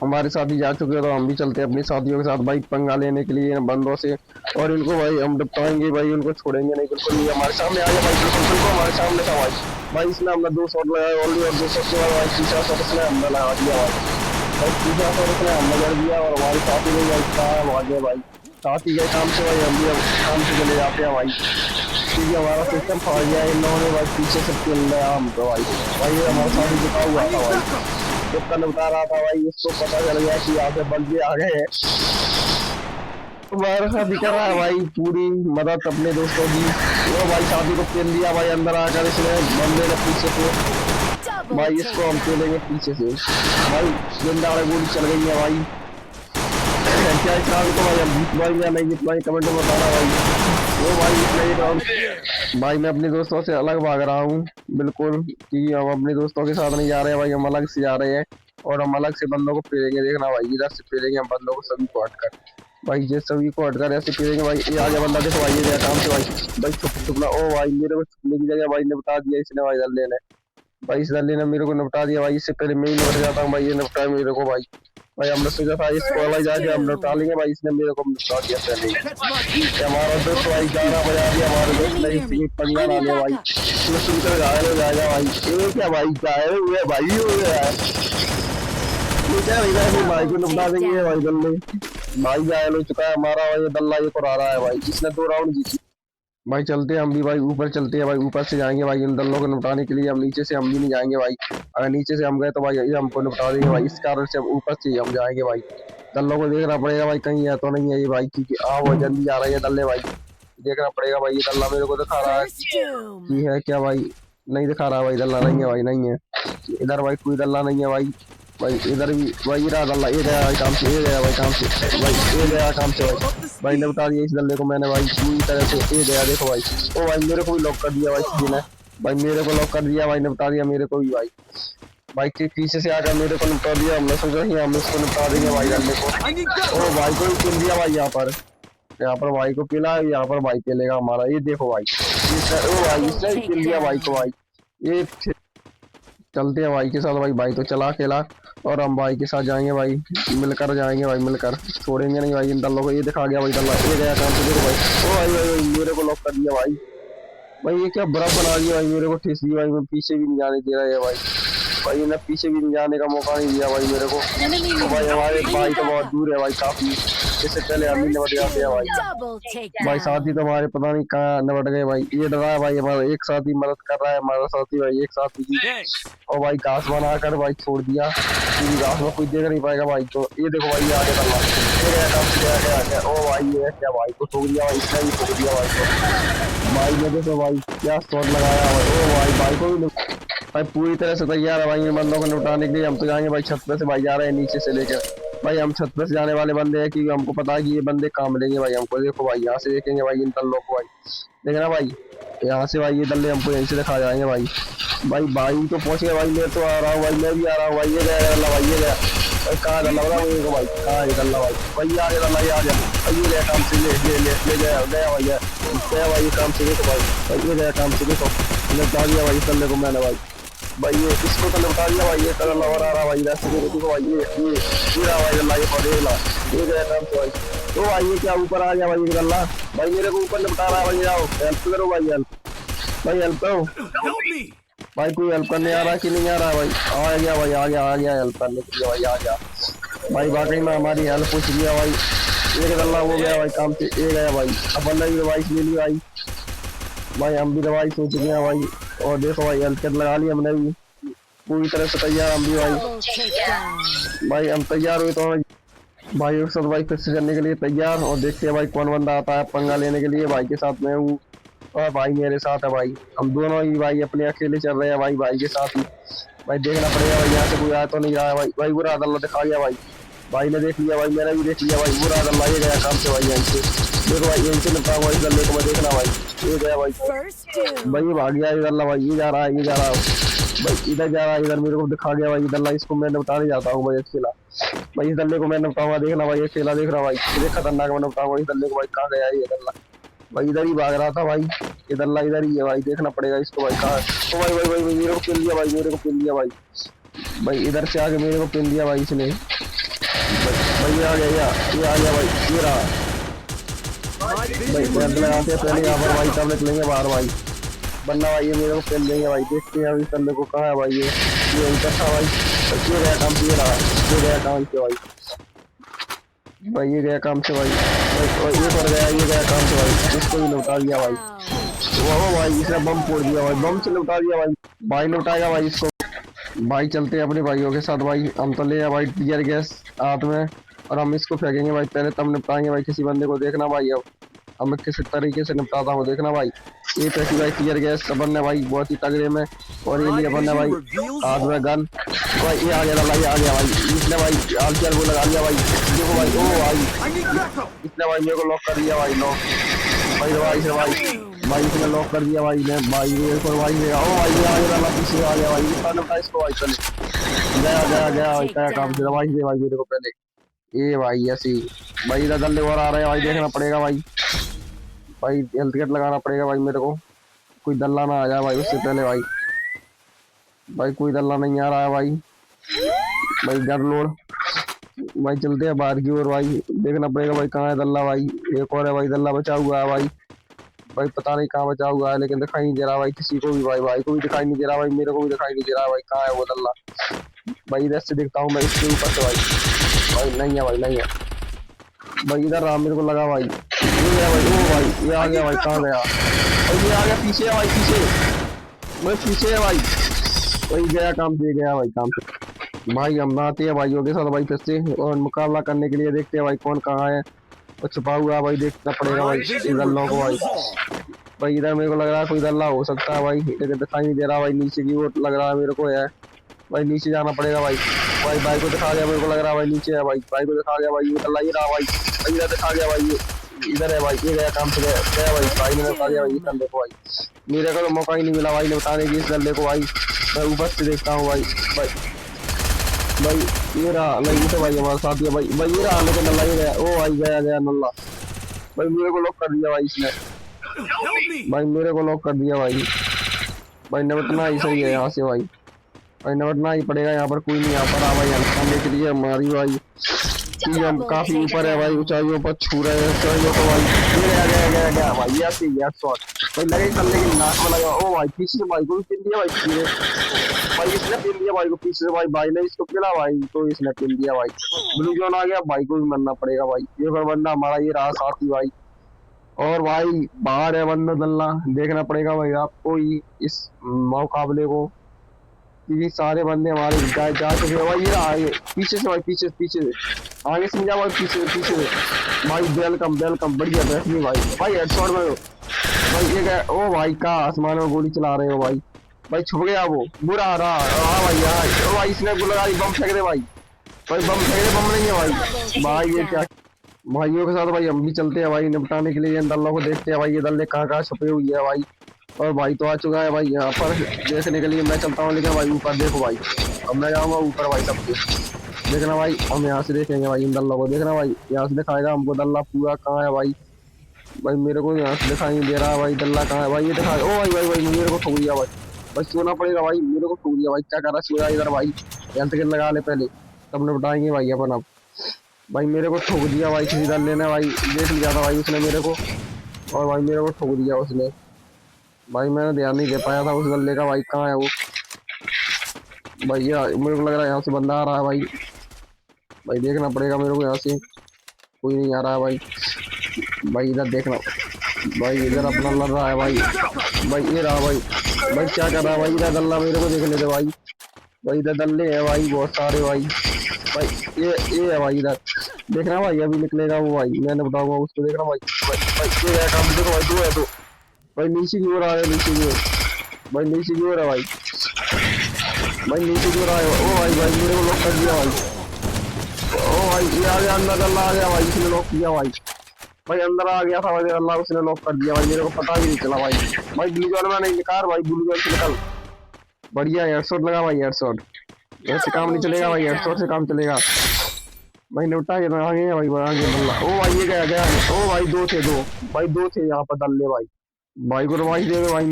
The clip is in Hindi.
हमारे साथी जा चुके हैं तो हम भी चलते हैं अपने साथियों के साथ भाई पंगा लेने के लिए इन बंदों से। और इनको भाई हम निपटाएंगे भाई, उनको छोड़ेंगे नहीं बिल्कुल। ये हमारे सामने आ गया भाई, बिल्कुल बिल्कुल हमारे सामने था भाई। भाई इसने हमने 2 शॉट लगाया ऑलरेडी, और 2 शॉट के बाद भाई तीसरा शॉट इसने हमने लगा दिया भाई। भाई तीसरा शॉट इसने हमने कर दिया और हमारे साथी ने भाई कहा भागे भाई। साथी के काम से भाई हम भी अब काम से चले जाते हैं भाई, क्योंकि हमारा सिस्टम फट गया इन लोगों ने भाई पीछे से खेल रहा हम तो भाई। भाई ये हमारे साथ ही झुका हुआ था भाई, जब कल बता रहा था भाई, इसको पता चल गया कि यहाँ से बंदे आ गए हैं। हमारे साथ ही कर रहा है भाई पूरी मदद अपने दोस्तों की। वो भाई शादी को पेल दिया भाई, अंदर आकर इसने बंदे ने पीछे से भाई, इसको हम पेलेंगे पीछे से भाई। जिंदा गोली चल गई है भाई। क्या इस राउंड को भाई हम जीत पाएंगे या नहीं जीत पाएंगे, कमेंट में बताना भाई। वो भाई इसने राउंड भाई मैं अपने दोस्तों से अलग भाग रहा हूँ बिल्कुल, कि हम अपने दोस्तों के साथ नहीं जा रहे हैं भाई, हम अलग से जा रहे हैं। और हम अलग से बंदों को पेलेंगे, देखना भाई इधर से पेलेंगे हम बंदों को सभी को हटकर भाई। ये सभी को हटकर ऐसे पेलेंगे भाई। ये आगे बंदा देखो भाई, ये गया काम से भाई। भाई छुपना, ओ भाई मेरे को छुपने की जगह भाई निपटा दिया इसने भाई, दल्ले ने भाई, इस दल्ले ने मेरे को निपटा दिया भाई। इससे पहले मैं ही निपट जाता हूँ भाई, ये निपटा मेरे को भाई। भाई हमने सोचा था इसको भाई जाके हम निपटा लेंगे भाई, इसने मेरे को निपटा दिया पहले ही। हमारा दोस्त भाई गाना बजा दिया, हमारे दोस्त ने इसकी पंगा ना ले भाई, इसमें सुनकर घायल हो जाएगा भाई। ये क्या भाई घायल हुए भाई, हो गया है ये क्या भाई, भाई को निपटा देंगे भाई दल्ले। भाई घायल हो चुका है हमारा भाई, दल्ला ये करा रहा है भाई, इसने 2 राउंड जीती। भाई चलते हैं हम भी भाई, ऊपर चलते हैं भाई, ऊपर से जाएंगे भाई इन दल्लों को निपटाने के लिए। हम नीचे से हम भी नहीं जाएंगे भाई, अगर नीचे से हम गए तो भाई ये हमको निपटा देंगे भाई, इस कारण से हम ऊपर से ही हम जाएंगे भाई। दल्लों को देखना पड़ेगा भाई कहीं है तो नहीं है ये भाई, क्योंकि वो जल्दी आ रही है दल्ले भाई, देखना पड़ेगा भाई। ये दल्ला मेरे को दिखा रहा है कि है क्या भाई, नहीं दिखा रहा भाई दल्ला, नहीं है भाई, नहीं है इधर भाई, कोई दल्ला नहीं है भाई। भाई इधर भी भाई रहा दल्ला, ये गया भाई काम से, ये गया भाई काम से भाई, ये गया काम से भाई। भाई ने बता दिया इस दल्ले को मैंने भाई पूरी तरह से, ये गया देखो भाई। ओ भाई मेरे को भी लॉक कर दिया भाई किसी ने भाई, मेरे को लॉक कर दिया भाई ने बता दिया मेरे को भी भाई। भाई के पीछे से आकर मेरे को निपटा दिया, हमने सोचा ही हम इसको निपटा देंगे भाई दल्ले को। ओ भाई को भी पिल दिया भाई, यहाँ पर भाई को पिला, यहाँ पर भाई पिलेगा हमारा, ये देखो भाई। ओ भाई इसने पिल दिया भाई को भाई। ये चलते हैं भाई के साथ भाई, भाई तो चला अकेला और हम भाई के साथ जाएंगे भाई, मिलकर जाएंगे भाई, मिलकर छोड़ेंगे नहीं भाई इन दल्लों को। ये दिखा गया भाई दल्ला, ये गया काम से देखो भाई। ओ भाई भाई मेरे को लॉक कर दिया भाई। भाई ये क्या बर्फ बना दिया भाई, मेरे को ठेस दिया भाई, मैं पीछे भी नहीं जाने दे रहा है भाई। भाई ने पीछे भी नहीं जाने का मौका नहीं दिया भाई मेरे को। तो भाई हमारे भाई तो बहुत दूर है भाई काफी, इससे पहले हम ही निपट जाते हैं भाई। भाई साथी तो हमारे पता नहीं कहाँ निपट गए भाई। ये डरा है भाई, हमारा एक साथी मदद कर रहा है, हमारा साथी भाई एक साथी की। और भाई घास बनाकर भाई छोड़ दिया, क्योंकि घास में कोई देख नहीं पाएगा भाई। तो ये देखो भाई, ये आगे डला, ये गया काम से, गया गया। ओ भाई ये क्या भाई को ठोक दिया भाई, इसने भी ठोक दिया भाई को। भाई ने देखो भाई क्या शॉट लगाया भाई। ओ भाई भाई को भी भाई पूरी तरह से तैयार है भाई इन बंदों को निपटाने के लिए। हम तो जाएंगे भाई छत पे से भाई, जा रहे हैं नीचे से लेकर भाई। हम छत पे से जाने वाले बंदे हैं, क्योंकि हमको पता है कि ये बंदे काम मिलेंगे भाई हमको। देखो भाई यहाँ से देखेंगे भाई इन दल्लों को भाई, देखना भाई यहाँ से भाई, ये दल्ले हमको यहीं से दिखा जाएंगे भाई। भाई तो पहुंच गए भाई, मैं तो आ रहा हूँ भाई, मैं भी आ रहा हूँ भाई। ये गया दल्ला भाई, ये गया भाई, कहाँ दल्ला बता मेरे को भाई, कहाँ है दल्ला भाई। भाई आ गया दल्ला, ये आ गया भाई, ये गया काम से, ले गया भाई, गया भाई ये काम से देखो भाई, ये गया काम से देखो, निपटा दिया भाई इस दल्ले को मैंने भाई। भाई ये इसको तो निपटा दिया भाई, ये कलर लवर आ रहा भाई रास्ते में देखो भाई, ये रहा भाई गल्ला, ये पौधेला, ये गया काम से भाई। तो भाई ये क्या ऊपर आ गया भाई ये गल्ला, भाई मेरे को ऊपर निपटा रहा है भाई। आओ हेल्प करो भाई, हेल्प करो भाई। कोई हेल्प करने आ रहा है कि नहीं आ रहा भाई? आ गया भाई, आ गया हेल्प करने के लिए भाई, आ गया भाई। वाकई में हमारी हेल्प पूछ लिया भाई, एक गल्ला हो गया भाई काम से, ये गया भाई। अब बंदा भी दवाई ले ली भाई, भाई हम भी दवाई सोच चुके हैं भाई। और देखो भाई हेल्थ किट लगा ली हमने भी, पूरी तरह से तैयार हम भी भाई। भाई हम तैयार हुए तो भाई एक साथ भाई फिर से करने के लिए तैयार। और देखते हैं भाई कौन बंदा आता है पंगा लेने के लिए। भाई के साथ मैं हूँ और भाई मेरे साथ है भाई, हम दोनों ही भाई अपने अकेले चल रहे हैं भाई, भाई के साथ ही भाई। देखना पड़ेगा भाई यहाँ से कोई आया तो नहीं रहा है भाई। भाई बुरा अल्लाह दिखा गया भाई, भाई ने देख लिया भाई, मैंने भी देख लिया भाई। बुरा अल्लाह ये गया काम से भाई, यहीं से देखो भाई, यहीं से निपटा भाई गल्ले को मैं, देखना भाई ये गया भाई। भाई ये भाग गया इधर, भाई ये जा रहा है, ये जा रहा है भाई, इधर जा रहा है, इधर मेरे को दिखा गया भाई दल्ला। इसको मैं निपटाने जाता हूँ भाई अकेला भाई, इस दल्ले को मैं निपटाऊंगा, देखना भाई अकेला, देख रहा भाई ये खतरनाक मैं निपटाऊंगा इस दल्ले को भाई। कहाँ गया ये दल्ला भाई, इधर ही भाग रहा था भाई, ये दल्ला इधर ही है भाई, देखना पड़ेगा इसको भाई कहाँ। तो भाई भाई भाई मेरे को पिल दिया भाई, मेरे को पिल दिया भाई, भाई इधर से आके मेरे को पिल दिया भाई इसने। भाई ये आ गया, ये आ गया भाई, ये रहा भाई। टेंट लगाते हैं पहले यहाँ पर भाई, तब निकलेंगे बाहर भाई। बनना भाई ये मेरे को पेल देंगे भाई, देखते हैं अभी बंदे को कहाँ है भाई। ये इधर था भाई, ये गया काम से, ये रहा, ये गया काम से भाई। भाई ये गया काम से भाई, ये कर गया, ये गया काम से भाई, इसको भी लौटा दिया भाई। वाह भाई, इसने बम फोड़ दिया भाई, बम से लौटा दिया भाई। भाई लौटाएगा भाई इसको। भाई चलते हैं अपने भाइयों के साथ भाई, हम तो ले भाई टीयर गैस हाथ में, और हम इसको फेंकेंगे भाई, पहले तब निपटाएंगे भाई किसी बंदे को। देखना भाई अब मैं किस तरीके से निपटाता हूँ, देखना भाई। ये पैसी भाई टीयर गैस अपन ने भाई बहुत ही तगड़े में, और ये लिए अपन ने भाई हाथ में गन भाई। ये आ गया था भाई, आ गया भाई, इसने भाई आलचल वो लगा लिया भाई। देखो भाई, ओ भाई इसने भाई मेरे को लॉक कर दिया भाई, लॉक भाई भाई से भाई इसने लॉक कर दिया भाई ने भाई। मेरे को भाई ने ओ भाई ये आ गया था, पीछे आ गया भाई, इसका निपटा इसको भाई। चले गया गया गया भाई, क्या काम से भाई से भाई मेरे को पहले। ये भाई ऐसी भाई इधर गले और आ रहे हैं भाई, देखना पड़ेगा भाई। भाई हेल्थ किट लगाना पड़ेगा भाई मेरे को, कोई दल्ला ना आ जाए भाई उससे पहले भाई। भाई कोई दल्ला नहीं आ रहा है भाई। भाई गन लोड भाई, चलते हैं बाहर की ओर भाई, देखना पड़ेगा भाई कहाँ है दल्ला भाई। एक और है भाई दल्ला बचा हुआ है भाई। भाई पता नहीं कहाँ बचा हुआ है, लेकिन दिखाई नहीं दे रहा भाई किसी को भी भाई। भाई को भी दिखाई नहीं दे रहा भाई, मेरे को भी दिखाई नहीं दे रहा भाई, कहाँ है वो दल्ला। भाई इधर से देखता हूँ मैं इसके ऊपर से भाई नहीं है भाई, नहीं है भाई। इधर रहा, मेरे को लगा भाई, ये गया भाई, ओ भाई ये आ गया भाई, कहाँ गया भाई, ये आ गया पीछे है भाई, पीछे है भाई। वही गया काम से, गया भाई काम से भाई। हम आते हैं भाइयों के साथ भाई फिर से, और मुकाबला करने के लिए देखते हैं भाई कौन कहाँ है और छुपा हुआ है भाई, देखना पड़ेगा भाई इधर लोग भाई। भाई इधर मेरे को लग रहा है कोई दल्ला हो सकता है भाई, लेकिन दिखाई नहीं दे रहा भाई। नीचे की ओर लग रहा है मेरे को है भाई, नीचे जाना पड़ेगा भाई। भाई को दिखा गया, मेरे को लग रहा है भाई नीचे है भाई। भाई को दिखा गया भाई, ये दल्ला ही रहा भाई, इधर दिखा गया भाई, इधर है भाई, ये गया काम से गया भाई। भाई ने बता दिया भाई इस दल्ले को भाई, मेरे को तो मौका ही नहीं मिला भाई बताने की इस दल्ले को भाई। मैं ऊपर से देखता हूँ भाई। भाई ये रहा नहीं तो भाई हमारे साथ ही भाई, ये रहा, लेकिन नल्ला ही गया। ओ भाई गया नल्ला भाई, मेरे को लॉक कर दिया भाई इसने भाई, मेरे को लॉक कर दिया भाई। भाई निपटना ही सही है यहाँ से भाई, निपटना ही पड़ेगा। यहाँ पर कोई नहीं यहाँ पर आ भाई, हम देख रही है हमारी भाई कि हम काफी ऊपर है भाई, ऊंचाइयों पर छू रहे हैं ऊंचाइयों को भाई। ये गया भाई, ऐसे ही शॉट भाई लगे चलने की नाक में लगा। ओ भाई पीछे से भाई को भी पिन दिया भाई, भाई इसने पिन दिया भाई को पीछे से भाई ने इसको पिला भाई, तो इसने पिन दिया भाई। ब्लू जोन आ गया, भाई को भी मरना पड़ेगा भाई। ये बंदा हमारा ये रहा साथी भाई, और भाई बाहर है बंदा दल्ला, देखना पड़ेगा भाई आपको इस मुकाबले को, क्योंकि सारे बंदे हमारे जा चुके हैं भाई। ये रहा, ये पीछे से भाई, पीछे से आगे समझा भाई, पीछे से भाई। वेलकम बढ़िया बैठनी भाई हेडशॉट में भाई। ये गया, ओ भाई का आसमान में गोली चला रहे हो भाई छुप गया वो, बुरा रहा। हाँ भाई यार, ओ भाई इसने लगा बम फेंक दे भाई, बम फेंक दे, बम नहीं है भाई। ये क्या भाइयों के साथ भाई हम भी चलते हैं भाई निपटाने के लिए इन दल्लों को, देखते हैं भाई ये दल्ले कहाँ छुपे हुई है भाई। और भाई तो आ चुका है भाई यहाँ पर देखने के लिए, मैं चलता हूँ। लेकिन भाई ऊपर देखो भाई, अब मैं जाऊँगा ऊपर भाई सबके, देखना भाई हम यहाँ से देखेंगे भाई इन दल्लों को। देखना भाई यहाँ से दिखाएगा हमको दल्ला पूरा कहाँ है भाई। मेरे को यहाँ से दिखाई नहीं दे रहा है भाई दल्ला कहाँ है भाई। ये दिखा, ओ भाई मेरे को ठोक दिया भाई सोना पड़ेगा भाई, मेरे को ठोक दिया भाई। क्या कर रहा सोया इधर भाई, हेल्थ किट लगा ले पहले, तब निपटाएंगे भाई अपन। अब भाई मेरे को ठोक दिया भाई किसी दल्ले ने भाई, देख लिया था भाई उसने मेरे को, और भाई मेरे को ठोक दिया उसने भाई। मैंने ध्यान नहीं दे पाया था उस दल्ले का भाई, कहाँ है वो भाई। मेरे को लग रहा है यहाँ से बंदा आ रहा है भाई देखना पड़ेगा मेरे को, यहाँ से कोई नहीं आ रहा है भाई इधर देखना भाई, इधर अपना लड़ रहा है भाई ये रहा भाई क्या कर रहा है भाई। इधर दल्ला मेरे को देख लेते भाई इधर दल्ले है भाई बहुत सारे भाई ये है भाई। इधर देखना भाई अभी निकलेगा वो भाई, मैंने बताऊंगा उसको, देखना भाई ये काम देखो भाई, दो है तो भाई नीचे की ओर आ रहा है, नीचे की ओर नीचे की ओर है भाई नीचे की ओर आया। ओ भाई मेरे को लॉक कर दिया भाई। ओ भाई ये आ गया अंदर, दल्ला आ गया भाई, इसने लॉक किया भाई अंदर आ गया था भाई अल्लाह, उसने लॉक कर दिया भाई, मेरे को पता भी नहीं चला भाई ब्लू जोन में नहीं निकाल भाई, ब्लू जोन से निकल। बढ़िया हेडशॉट लगा भाई, हेडशॉट ऐसे काम नहीं चलेगा भाई, हेडशॉट से काम चलेगा भाई। निपटा के आगे भाई बल्ला। ओ भाई ये गया ओ भाई दो थे यहाँ पर दल्ले भाई को रवाई दे भाई।